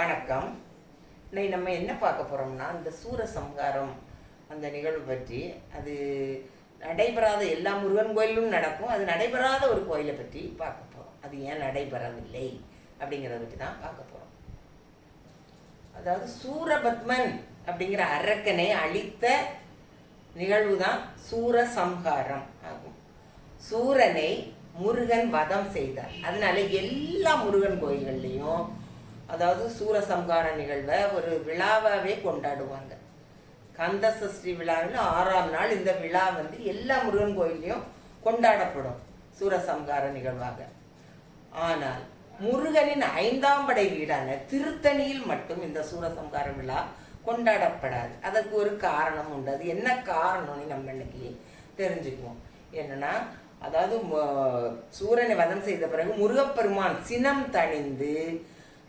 வணக்கம். இன்னைக்கு நம்ம என்ன பார்க்க போகிறோம்னா, இந்த சூரசம்ஹாரம் அந்த நிகழ்வு பற்றி. அது நடைபெறாத எல்லா முருகன் கோயிலும் நடக்கும். அது நடைபெறாத ஒரு கோயிலை பற்றி பார்க்க போகிறோம். அது ஏன் நடைபெறவில்லை அப்படிங்கிறத பற்றி தான் பார்க்க போகிறோம். அதாவது சூரபத்மன் அப்படிங்கிற அரக்கனை அழித்த நிகழ்வு தான் சூரசம்ஹாரம் ஆகும். சூரனை முருகன் வதம் செய்தார். அதனால எல்லா முருகன் கோயில்கள்லையும் அதாவது சூரசம்ஹார நிகழ்வை ஒரு விழாவாகவே கொண்டாடுவாங்க. கந்த சஷ்டி விழாவில் 6ஆம் நாள் இந்த விழா எல்லா முருகன் கோயிலையும் கொண்டாடப்படும் சூரசம்ஹார நிகழ்வாக. ஆனால் முருகனின் 5ஆம் படை வீடான திருத்தணியில் மட்டும் இந்த சூரசம்ஹார விழா கொண்டாடப்படாது. அதற்கு ஒரு காரணம் உண்டு. அது என்ன காரணம்னு நம்ம இன்னைக்கு தெரிஞ்சுக்குவோம். என்னன்னா, அதாவது சூரனை வதம் செய்த பிறகு முருகப்பெருமான் சினம் தணிந்து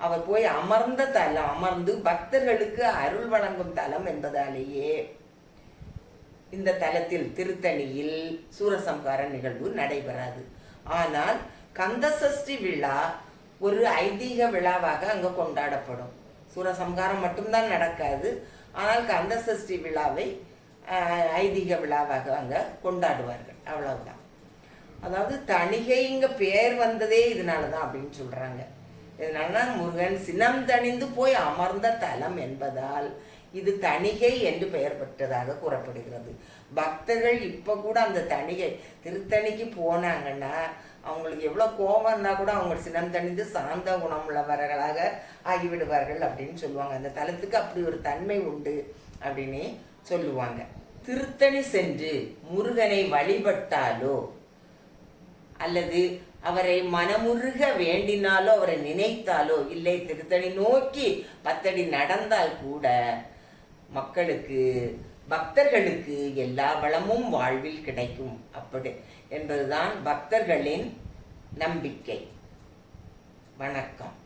அவர் போய் அமர்ந்த தலம், அமர்ந்து பக்தர்களுக்கு அருள் வழங்கும் தலம் என்பதாலேயே இந்த தலத்தில் திருத்தணியில் சூரசம்ஹார நிகழ்வு நடைபெறாது. ஆனால் கந்தசஷ்டி விழா ஒரு ஐதீக விழாவாக அங்கே கொண்டாடப்படும். சூரசம்ஹாரம் மட்டும்தான் நடக்காது. ஆனால் கந்தசஷ்டி விழாவை ஐதீக விழாவாக அங்கே கொண்டாடுவார்கள். அவ்வளவுதான். அதாவது தணிகைங்க பேர் வந்ததே இதனால தான் அப்படின்னு சொல்றாங்க. இதனால முருகன் சினம் தணிந்து போய் அமர்ந்த தலம் என்பதால் இது தணிகை என்று பெயர் பெற்றதாக கூறப்படுகிறது. பக்தர்கள் இப்ப கூட அந்த தணிகை திருத்தணிக்கு போனாங்கன்னா அவங்களுக்கு எவ்வளவு கோபம் இருந்தா கூட அவங்க சினம் தணிந்து சாந்த குணமுள்ளவர்களாக ஆகிவிடுவார்கள் அப்படின்னு சொல்லுவாங்க. அந்த தலத்துக்கு அப்படி ஒரு தன்மை உண்டு அப்படின்னு சொல்லுவாங்க. திருத்தணி சென்று முருகனை வழிபட்டாலோ அல்லது அவரை மனமுருக வேண்டினாலோ அவரை நினைத்தாலோ இல்லை திருத்தணி நோக்கி 10 அடி நடந்தால் கூட பக்தர்களுக்கு எல்லா வளமும் வாழ்வில் கிடைக்கும் அப்படி என்பதுதான் பக்தர்களின் நம்பிக்கை. வணக்கம்.